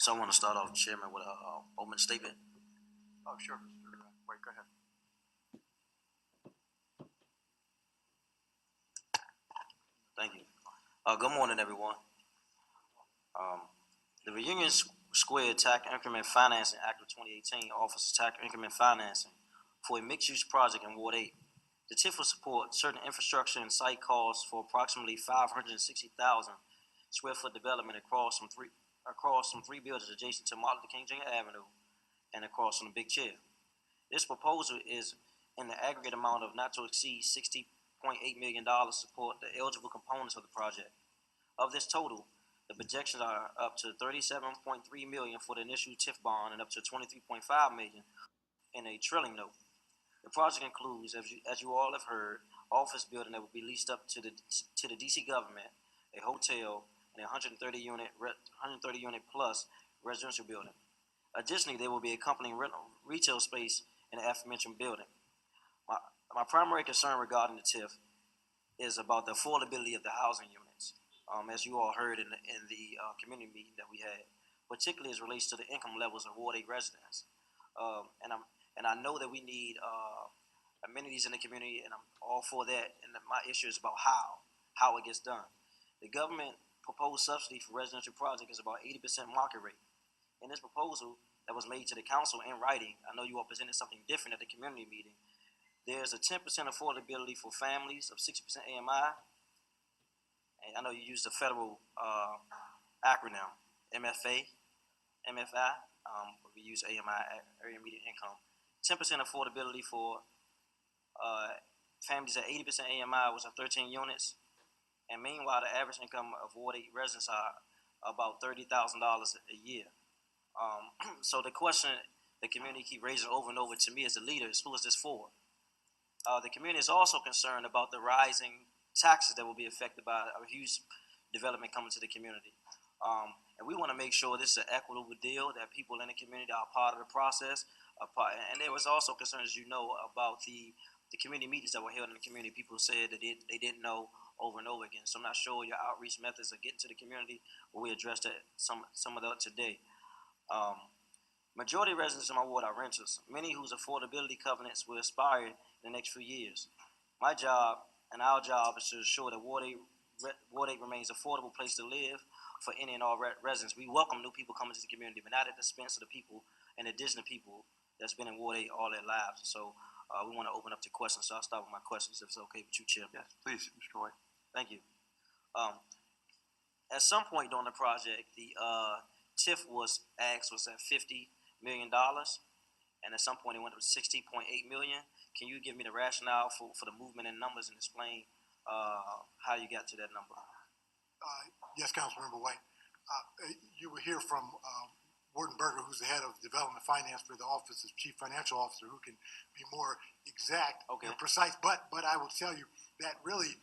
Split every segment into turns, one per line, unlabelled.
So I want to start off, Chairman, with a opening statement.
Oh, sure, Mr. White, go ahead.
Thank you. Good morning, everyone. The Reunion Square Tax Increment Financing Act of 2018 offers tax increment financing for a mixed-use project in Ward 8. The TIF will support certain infrastructure and site costs for approximately 560,000 square foot development across from three buildings adjacent to Martin Luther King Jr. Avenue and across from the Big Chair. This proposal is in the aggregate amount of not to exceed $60.8 million to support the eligible components of the project. Of this total, the projections are up to $37.3 million for the initial TIF bond and up to $23.5 million in a trailing note. The project includes, as you all have heard, office building that will be leased up to the DC government, a hotel, and a 130 unit plus residential building. Additionally, there will be accompanying retail space in the aforementioned building. My primary concern regarding the TIF is about the affordability of the housing units, as you all heard in the community meeting that we had, particularly as it relates to the income levels of Ward 8 residents. And I know that we need amenities in the community, and I'm all for that. And my issue is about how it gets done. The government proposed subsidy for residential project is about 80% market rate. In this proposal that was made to the council in writing, I know you all presented something different at the community meeting. There's a 10% affordability for families of 60% AMI. And I know you used the federal acronym, MFI. We use AMI, Area Median Income. 10% affordability for families at 80% AMI, which are 13 units. And meanwhile, the average income of Ward 8 residents are about $30,000 a year. So the question the community keep raising over and over to me as a leader is, who is this for? The community is also concerned about the rising taxes that will be affected by a huge development coming to the community. And we want to make sure this is an equitable deal, that people in the community are part of the process. And there was also concerns, as you know, about the community meetings that were held in the community. People said that they didn't know over and over again. So I'm not sure your outreach methods are getting to the community, but we addressed that some of that today. Majority of residents in my ward are renters, many whose affordability covenants will expire in the next few years. My job and our job is to ensure that Ward 8 remains an affordable place to live for any and all residents. We welcome new people coming to the community, but not at the expense of the people and additional people that's been in Ward 8 all their lives. So we want to open up to questions. So I'll start with my questions if it's okay with you, Chair.
Yes, please, Mr. White.
Thank you. At some point during the project, the TIF was at $50 million, and at some point it went up to $60.8 million. Can you give me the rationale for the movement in numbers and explain how you got to that number?
Yes, Councilmember White. You will hear from Warden Berger, who's the head of development finance for the Office of Chief Financial Officer, who can be more exact and precise. But I will tell you that really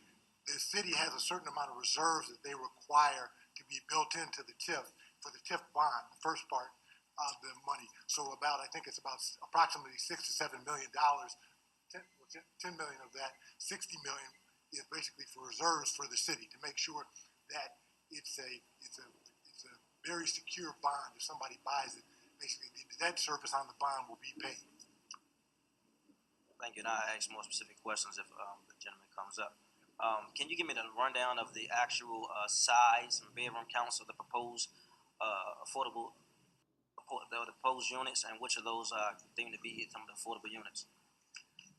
the city has a certain amount of reserves that they require to be built into the TIF for the TIF bond, the first part of the money. So I think it's about approximately $6 to $7 million. 10 million of that, 60 million is basically for reserves for the city to make sure that it's a very secure bond. If somebody buys it, basically the debt service on the bond will be paid.
Thank you. And I'll ask more specific questions if the gentleman comes up. Can you give me the rundown of the actual size and bedroom counts of the proposed proposed units, and which of those are deemed to be some of the affordable units?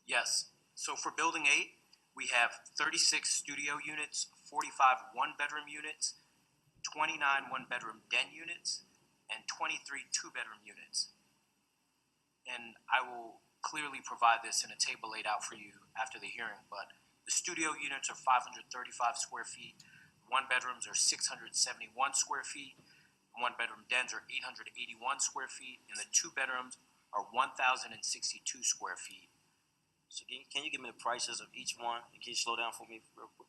Yes. So for Building 8, we have 36 studio units, 45 one-bedroom units, 29 one-bedroom den units, and 23 two-bedroom units. And I will clearly provide this in a table laid out for you after the hearing, but the studio units are 535 square feet, one-bedrooms are 671 square feet, one-bedroom dens are 881 square feet, and the two-bedrooms are 1,062 square feet.
So can you give me the prices of each one? And can you slow down for me real quick?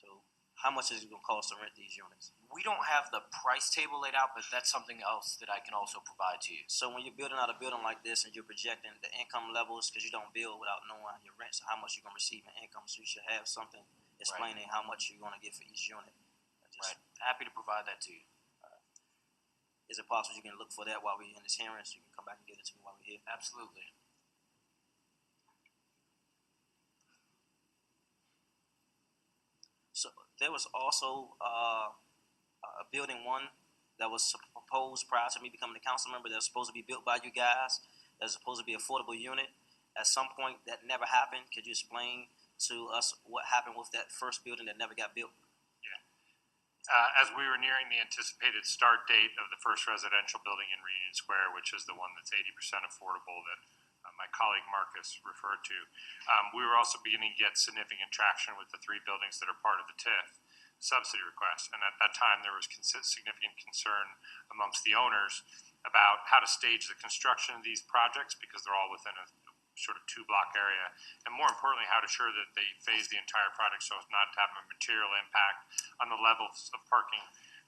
So how much is it going to cost to rent these units?
We don't have the price table laid out, but that's something else that I can also provide to you.
So when you're building out a building like this and you're projecting the income levels, because you don't build without knowing your rents, how much you're going to receive in income, so you should have something explaining how much you're going to get for each unit.
Right. Happy to provide that to you.
Is it possible you can look for that while we're in this hearing, so you can come back and get it to me while we're here?
Absolutely.
So there was also a building one that was proposed prior to me becoming a council member that's supposed to be built by you guys. That's supposed to be an affordable unit. At some point, that never happened. Could you explain to us what happened with that first building that never got built?
As we were nearing the anticipated start date of the first residential building in Reunion Square, which is the one that's 80% affordable that my colleague Marcus referred to, we were also beginning to get significant traction with the three buildings that are part of the TIF subsidy request. And at that time, there was significant concern amongst the owners about how to stage the construction of these projects because they're all within a sort of 2-block area, and more importantly, how to ensure that they phase the entire project so as not to have a material impact on the levels of parking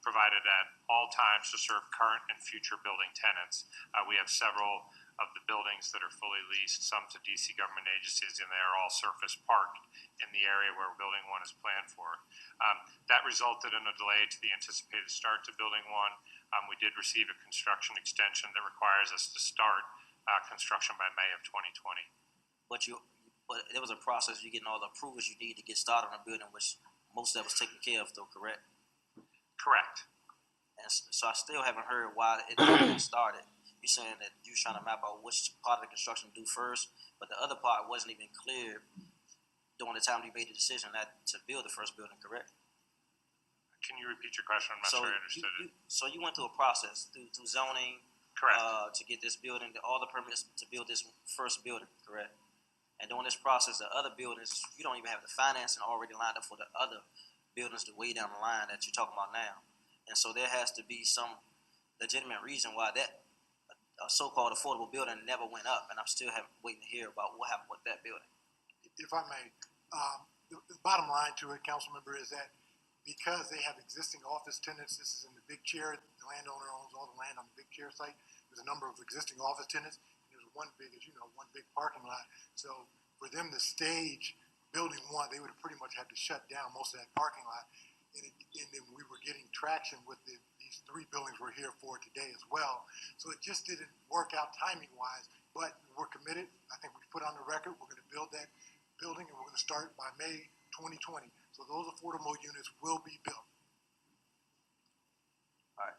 provided at all times to serve current and future building tenants. We have several of the buildings that are fully leased, some to DC government agencies, and they are all surface parked in the area where building one is planned for. That resulted in a delay to the anticipated start to building one. We did receive a construction extension that requires us to start construction by May of 2020.
But there was a process. You're getting all the approvals you need to get started on a building, which most of that was taken care of, though, correct?
Correct.
And so I still haven't heard why it didn't get started. You're saying that you're trying to map out which part of the construction to do first, but the other part wasn't even clear during the time you made the decision to build the first building, correct?
Can you repeat your question? I'm not sure I understood it.
So you went through a process through zoning,
correct,
to get this building, all the permits to build this first building, correct? And during this process, the other buildings, you don't even have the financing already lined up for the other buildings the way down the line that you're talking about now. And so there has to be some legitimate reason why that so-called affordable building never went up, and I'm still waiting to hear about what happened with that building.
If I may, the bottom line to it, council member, is that because they have existing office tenants, this is in the Big Chair, the landowner owns all the land on the Big Chair site. There's a number of existing office tenants, and there's one big parking lot. So for them to stage building one, they would have pretty much had to shut down most of that parking lot. And then we were getting traction with these three buildings we're here for today as well. So it just didn't work out timing-wise, but we're committed. I think we put on the record, we're gonna build that building, and we're gonna start by May 2020. So those affordable units will be built.
All right.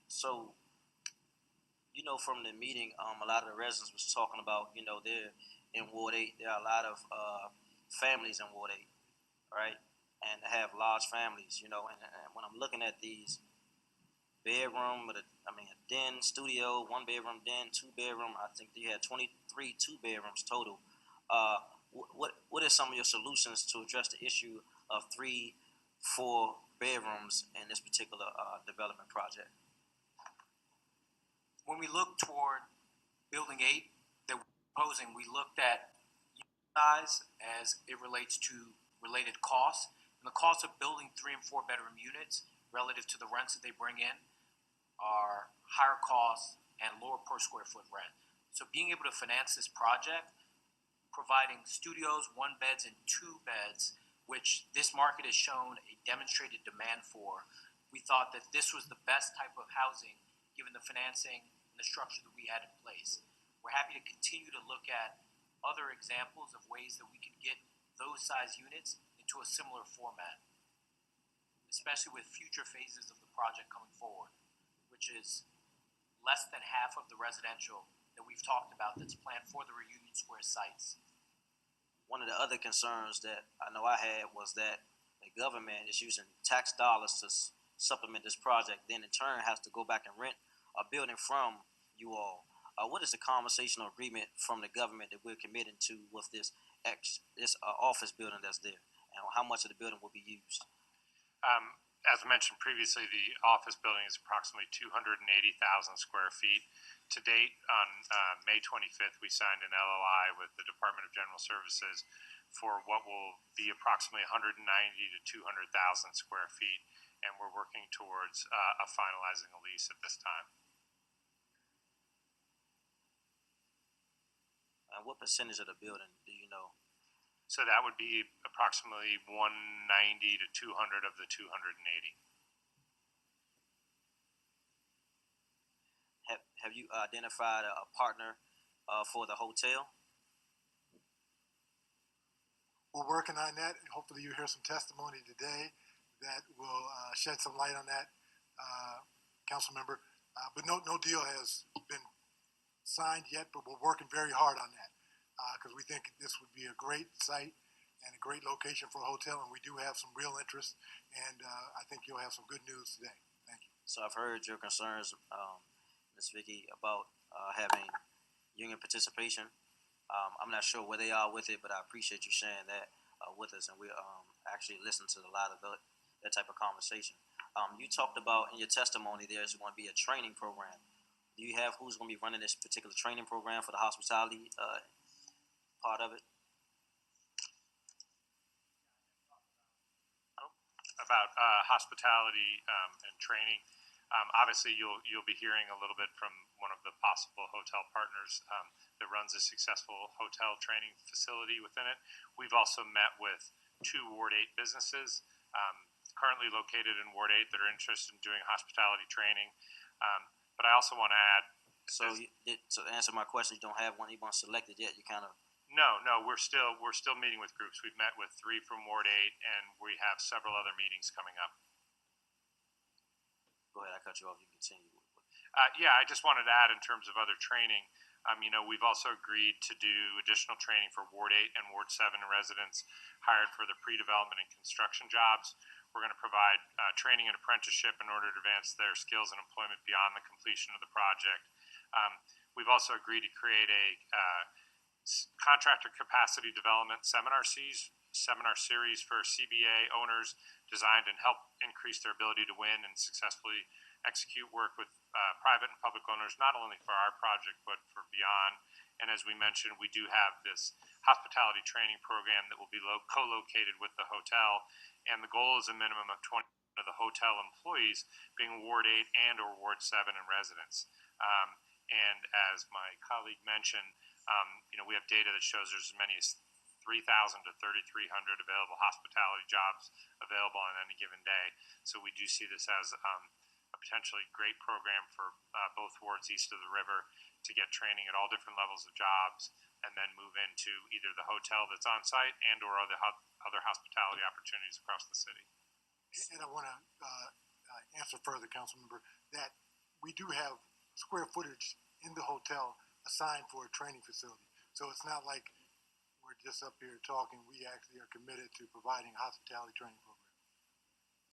So, from the meeting, a lot of the residents was talking about, they're in Ward 8. There are a lot of families in Ward 8, right? And they have large families, and when I'm looking at these bedroom with a den, studio, 1-bedroom den, 2-bedroom, I think they had 23 2-bedrooms total. What are some of your solutions to address the issue of 3, 4 bedrooms in this particular development project?
When we look toward building 8 that we're proposing, we looked at unit size as it relates to related costs. And the cost of building 3 and 4 bedroom units relative to the rents that they bring in are higher costs and lower per square foot rent. So being able to finance this project, providing studios, 1 beds and 2 beds, which this market has shown a demonstrated demand for, we thought that this was the best type of housing given the financing and the structure that we had in place. We're happy to continue to look at other examples of ways that we can get those size units into a similar format, especially with future phases of the project coming forward, which is less than half of the residential that we've talked about that's planned for the Reunion Square sites.
One of the other concerns that I know I had was that the government is using tax dollars to supplement this project, then in turn has to go back and rent a building from you all. What is the conversational agreement from the government that we're committing to with this office building that's there, and how much of the building will be used?
As mentioned previously, the office building is approximately 280,000 square feet. To date, on May 25th, we signed an LOI with the Department of General Services for what will be approximately 190 to 200,000 square feet, and we're working towards finalizing a lease at this time.
And what percentage of the building do you know?
So that would be approximately 190 to 200 of the 280.
have you identified a partner for the hotel?
We're working on that. Hopefully you hear some testimony today that will shed some light on that, council member. But no deal has been signed yet, but we're working very hard on that because we think this would be a great site and a great location for a hotel, and we do have some real interest, and I think you'll have some good news today. Thank you.
So I've heard your concerns, Ms. Vicky, about having union participation. I'm not sure where they are with it, but I appreciate you sharing that with us, and we actually listen to a lot of that type of conversation. You talked about in your testimony there's going to be a training program. Do you have who's going to be running this particular training program for the hospitality part of it?
About hospitality and training. Obviously, you'll be hearing a little bit from one of the possible hotel partners that runs a successful hotel training facility within it. We've also met with 2 Ward 8 businesses currently located in Ward 8 that are interested in doing hospitality training. But I also want to add.
So to answer my question, you don't have anyone selected yet. You kind of.
No, we're still meeting with groups. We've met with 3 from Ward 8, and we have several other meetings coming up.
Go ahead, I cut you off. You continue.
Yeah, I just wanted to add in terms of other training. We've also agreed to do additional training for Ward 8 and Ward 7 residents hired for the pre-development and construction jobs. We're going to provide training and apprenticeship in order to advance their skills and employment beyond the completion of the project. We've also agreed to create a contractor capacity development seminar series for CBA owners designed to help increase their ability to win and successfully execute work with private and public owners, not only for our project but for beyond. And as we mentioned, we do have this hospitality training program that will be co-located with the hotel, and the goal is a minimum of 20 of the hotel employees being Ward 8 and or Ward 7 and residents. And as my colleague mentioned, we have data that shows there's as many as 3,000 to 3,300 available hospitality jobs available on any given day. So we do see this as a potentially great program for both wards east of the river to get training at all different levels of jobs, and then move into either the hotel that's on site and or other hospitality opportunities across the city.
And I want to answer further, council member, that we do have square footage in the hotel assigned for a training facility. So it's not like we're just up here talking. We actually are committed to providing a hospitality training program.